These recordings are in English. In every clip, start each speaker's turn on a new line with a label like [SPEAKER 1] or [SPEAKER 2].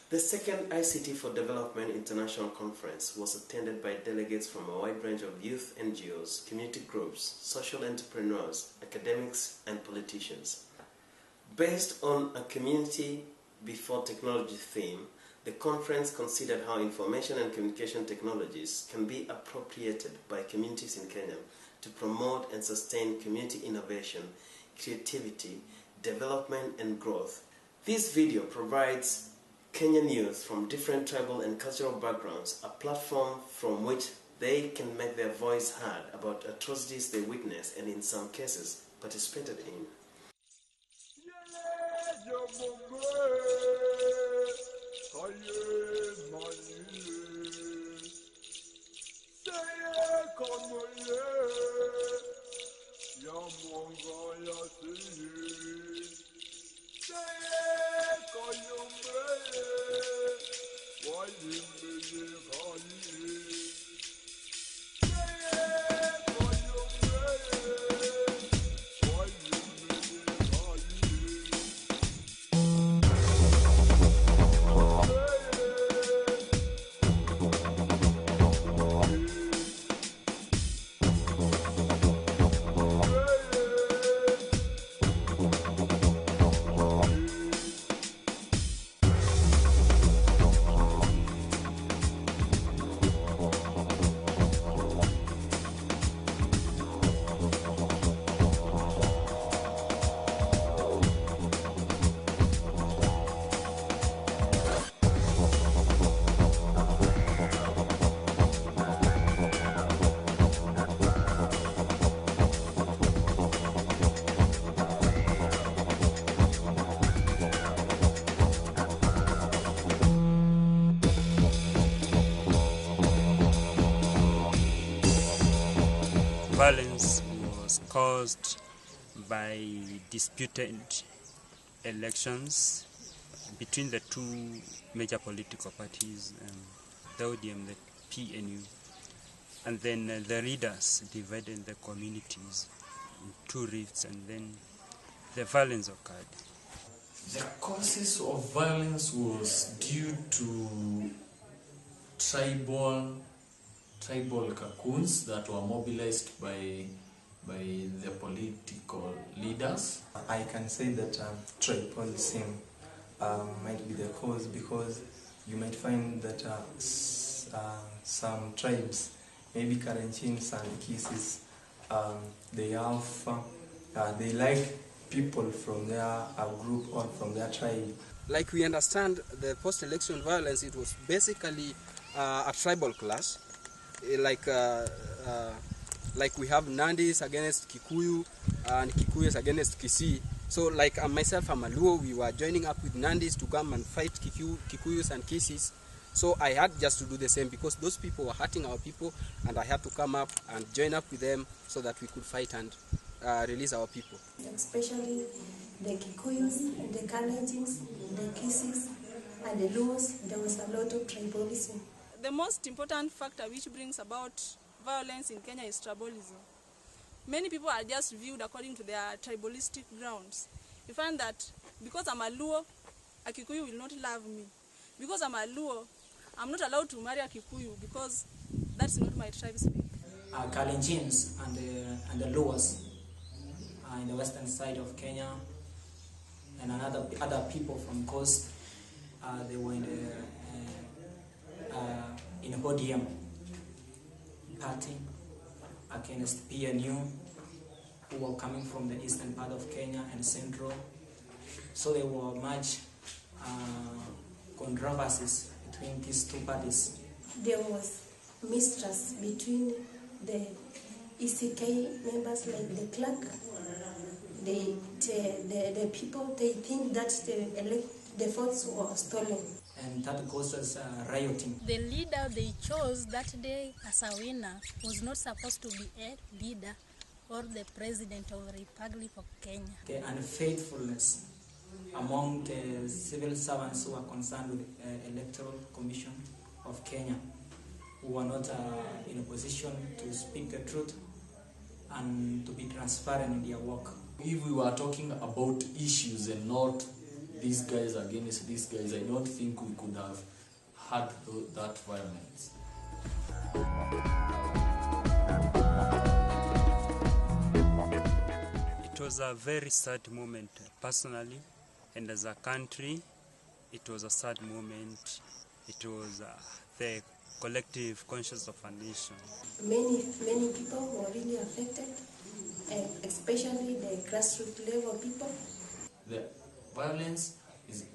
[SPEAKER 1] The second ICT for Development International Conference was attended by delegates from a wide range of youth NGOs, community groups, social entrepreneurs, academics, and politicians. Based on a community before technology theme, the conference considered how information and communication technologies can be appropriated by communities in Kenya to promote and sustain community innovation, creativity, development, and growth. This video provides Kenyan youth from different tribal and cultural backgrounds a platform from which they can make their voice heard about atrocities they witnessed and in some cases participated in.
[SPEAKER 2] Violence was caused by disputed elections between the two major political parties, the ODM, the PNU, and then the leaders divided the communities in two rifts, and then the violence occurred.
[SPEAKER 3] The causes of violence was due to tribal cocoons that were mobilized by the political leaders.
[SPEAKER 4] I can say that tribalism might be the cause, because you might find that some tribes, maybe Kalenjins and Kisis, they like people from their group or from their tribe.
[SPEAKER 5] Like we understand the post-election violence, it was basically a tribal clash. Like we have Nandis against Kikuyu and Kikuyus against Kisii. So like myself, I'm a Luo, we were joining up with Nandis to come and fight Kikuyus and Kisis. So I had just to do the same, because those people were hurting our people, and I had to come up and join up with them so that we could fight and release our people.
[SPEAKER 6] Especially the Kikuyus, the Kalenjins, the Kisis, and the Luos, there was a lot of tribalism.
[SPEAKER 7] The most important factor which brings about violence in Kenya is tribalism. Many people are just viewed according to their tribalistic grounds. You find that because I'm a Luo, a Kikuyu will not love me. Because I'm a Luo, I'm not allowed to marry a Kikuyu because that's not my tribe speak.
[SPEAKER 8] Kalenjins and the Luos in the western side of Kenya, and other people from coast, they were in ODM party against PNU, who were coming from the eastern part of Kenya and central. So there were much controversies between these two parties.
[SPEAKER 6] There was mistrust between the ECK members like the clerk, the people, they think that the votes were stolen.
[SPEAKER 8] And that causes rioting.
[SPEAKER 9] The leader they chose that day as a winner was not supposed to be a leader or the president of the Republic of Kenya.
[SPEAKER 8] The unfaithfulness among the civil servants who are concerned with the Electoral Commission of Kenya, who are not in a position to speak the truth and to be transparent in their work.
[SPEAKER 3] If we were talking about issues and not these guys against these guys, I don't think we could have had that violence.
[SPEAKER 2] It was a very sad moment personally, and as a country, it was a sad moment. It was the collective conscience of a nation.
[SPEAKER 6] Many people were really affected, especially the grassroots level people.
[SPEAKER 3] The violence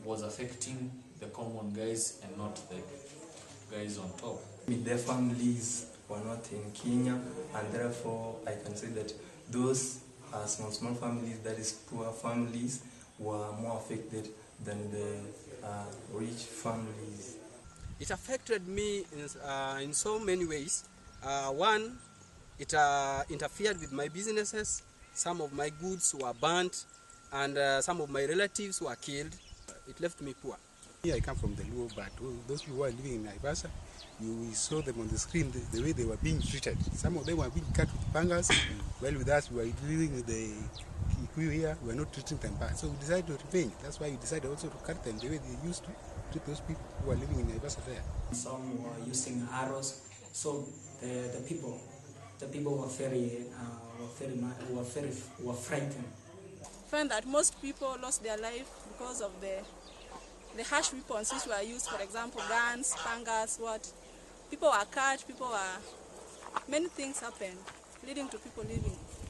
[SPEAKER 3] was affecting the common guys and not the guys on top.
[SPEAKER 4] Their families were not in Kenya, and therefore I can say that those small families, that is poor families, were more affected than the rich families.
[SPEAKER 5] It affected me in so many ways. One, it interfered with my businesses. Some of my goods were burnt, and some of my relatives were killed. It left me poor.
[SPEAKER 10] I come from the Luo, but those people who are living in Naivasha, you saw them on the screen, the way they were being treated. Some of them were being cut with pangas, while with us, we were dealing with the Kikuyu here, we were not treating them bad. So we decided to revenge. That's why we decided also to cut them the way they used to treat those people who are living in Naivasha there.
[SPEAKER 8] Some were using arrows, so the people were were frightened.
[SPEAKER 7] I find that most people lost their life because of the harsh weapons which were used, for example, guns, pangas, what. People were cut, many things happened, leading to people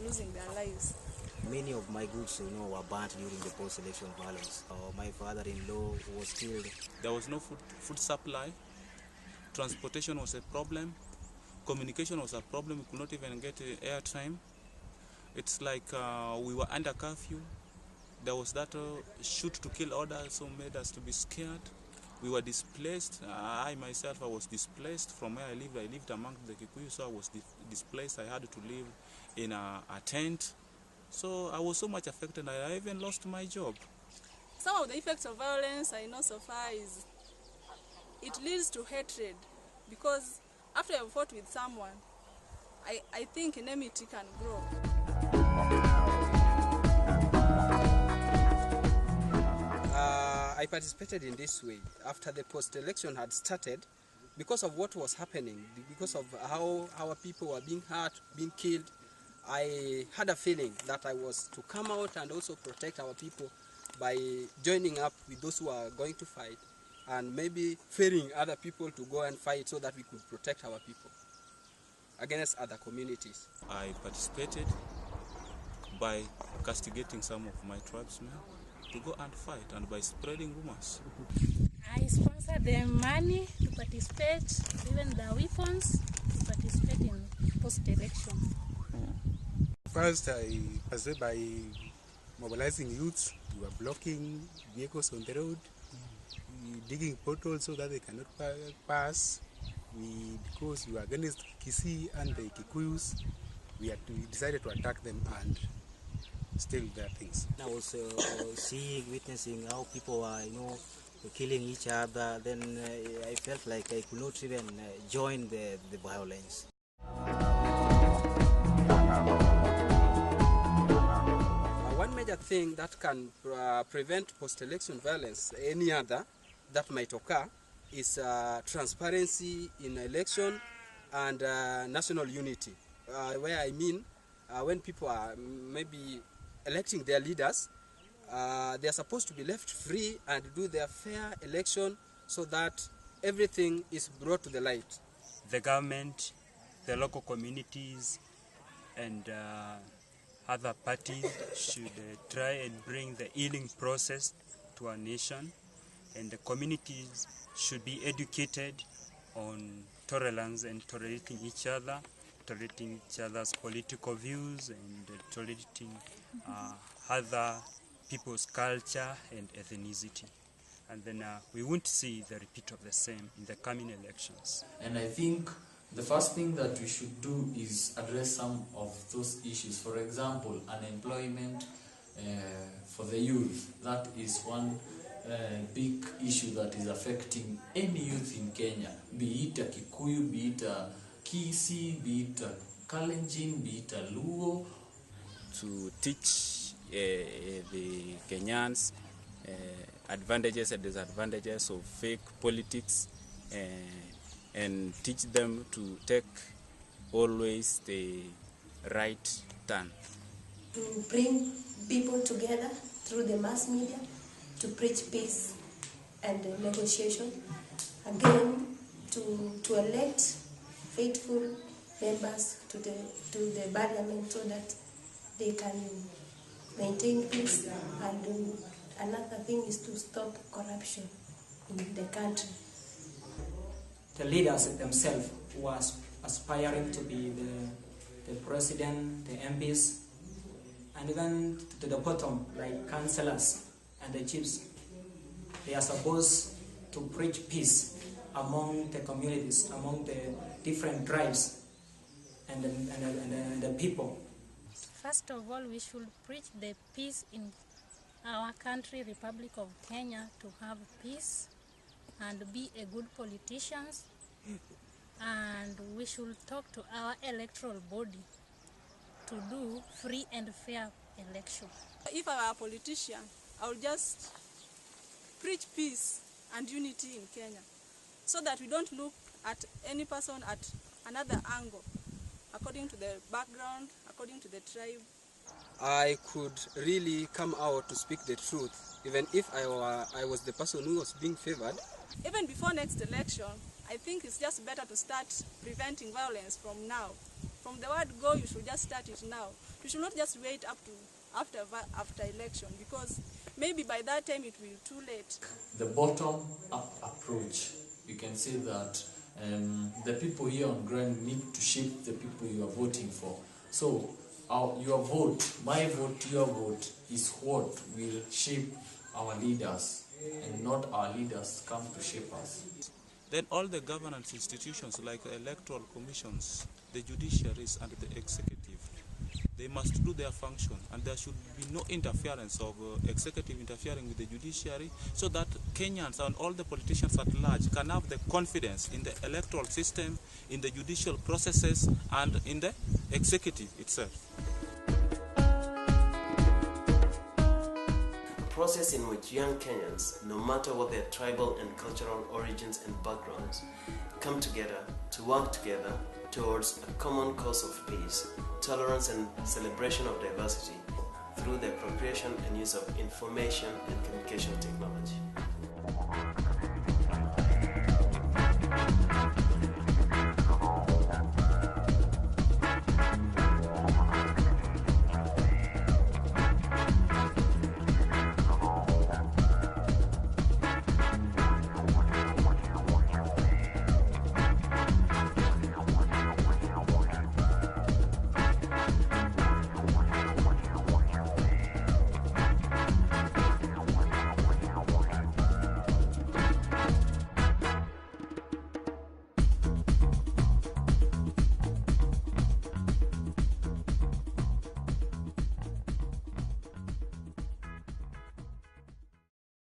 [SPEAKER 7] losing their lives.
[SPEAKER 11] Many of my goods, were burnt during the post-election violence. My father-in-law was killed.
[SPEAKER 12] There was no food supply. Transportation was a problem. Communication was a problem. We could not even get airtime. It's like we were under curfew. There was that shoot to kill order, so made us to be scared. We were displaced. I myself, I was displaced from where I lived. I lived among the Kikuyu, so I was displaced. I had to live in a tent. So I was so much affected, I even lost my job.
[SPEAKER 7] Some of the effects of violence I know so far is it leads to hatred, because after you've fought with someone, I think enmity can grow.
[SPEAKER 5] I participated in this way. After the post-election had started, because of what was happening, because of how our people were being hurt, being killed, I had a feeling that I was to come out and also protect our people by joining up with those who are going to fight, and maybe ferrying other people to go and fight so that we could protect our people against other communities.
[SPEAKER 12] I participated by castigating some of my tribesmen to go and fight, and by spreading rumors.
[SPEAKER 9] I sponsored them money to participate, even the weapons to participate in post-election.
[SPEAKER 10] First, I participated by mobilizing youths. We were blocking vehicles on the road, digging potholes so that they cannot pass. Because we were against Kisii and the Kikuyus, we decided to attack them and steal their things.
[SPEAKER 11] I was witnessing how people were, killing each other. Then I felt like I could not even join the violence.
[SPEAKER 5] One major thing that can prevent post-election violence, any other that might occur, is transparency in election and national unity. Where I mean, when people are maybe electing their leaders, they are supposed to be left free and do their fair election so that everything is brought to the light.
[SPEAKER 2] The government, the local communities, and other parties should try and bring the healing process to our nation, and the communities should be educated on tolerance and tolerating each other, tolerating each other's political views and tolerating other people's culture and ethnicity. And then we won't see the repeat of the same in the coming elections.
[SPEAKER 3] And I think the first thing that we should do is address some of those issues. For example, unemployment for the youth. That is one big issue that is affecting any youth in Kenya, be it a Kikuyu, be it a Kisii, be it a Kalenjin, be it a Luo.
[SPEAKER 13] To teach the Kenyans advantages and disadvantages of fake politics, and teach them to take always the right turn.
[SPEAKER 6] To bring people together through the mass media, to preach peace and negotiation. Again, to elect faithful members to the parliament so that they can maintain peace. And another thing is to stop corruption in the country.
[SPEAKER 8] The leaders themselves who are aspiring to be the president, the MPs, and even to the bottom, like councillors and the chiefs, they are supposed to preach peace among the communities, among the different tribes and the people.
[SPEAKER 9] First of all, we should preach the peace in our country, Republic of Kenya, to have peace and be a good politicians. And we should talk to our electoral body to do free and fair election.
[SPEAKER 7] If I were a politician, I would just preach peace and unity in Kenya so that we don't look at any person at another angle, according to the background, according to the tribe.
[SPEAKER 5] I could really come out to speak the truth, even if I was the person who was being favored.
[SPEAKER 7] Even before next election, I think it's just better to start preventing violence from now. From the word go, you should just start it now. You should not just wait up to after election, because maybe by that time it will be too late.
[SPEAKER 3] The bottom-up approach, you can say that the people here on ground need to shape the people you are voting for. So your vote, my vote, your vote is what will shape our leaders, and not our leaders come to shape us.
[SPEAKER 12] Then all the governance institutions like the electoral commissions, the judiciaries and the executive, they must do their function, and there should be no interference of executive interfering with the judiciary, so that Kenyans and all the politicians at large can have the confidence in the electoral system, in the judicial processes, and in the executive itself.
[SPEAKER 1] A process in which young Kenyans, no matter what their tribal and cultural origins and backgrounds, come together to work together towards a common cause of peace, tolerance and celebration of diversity through the appropriation and use of information and communication technology.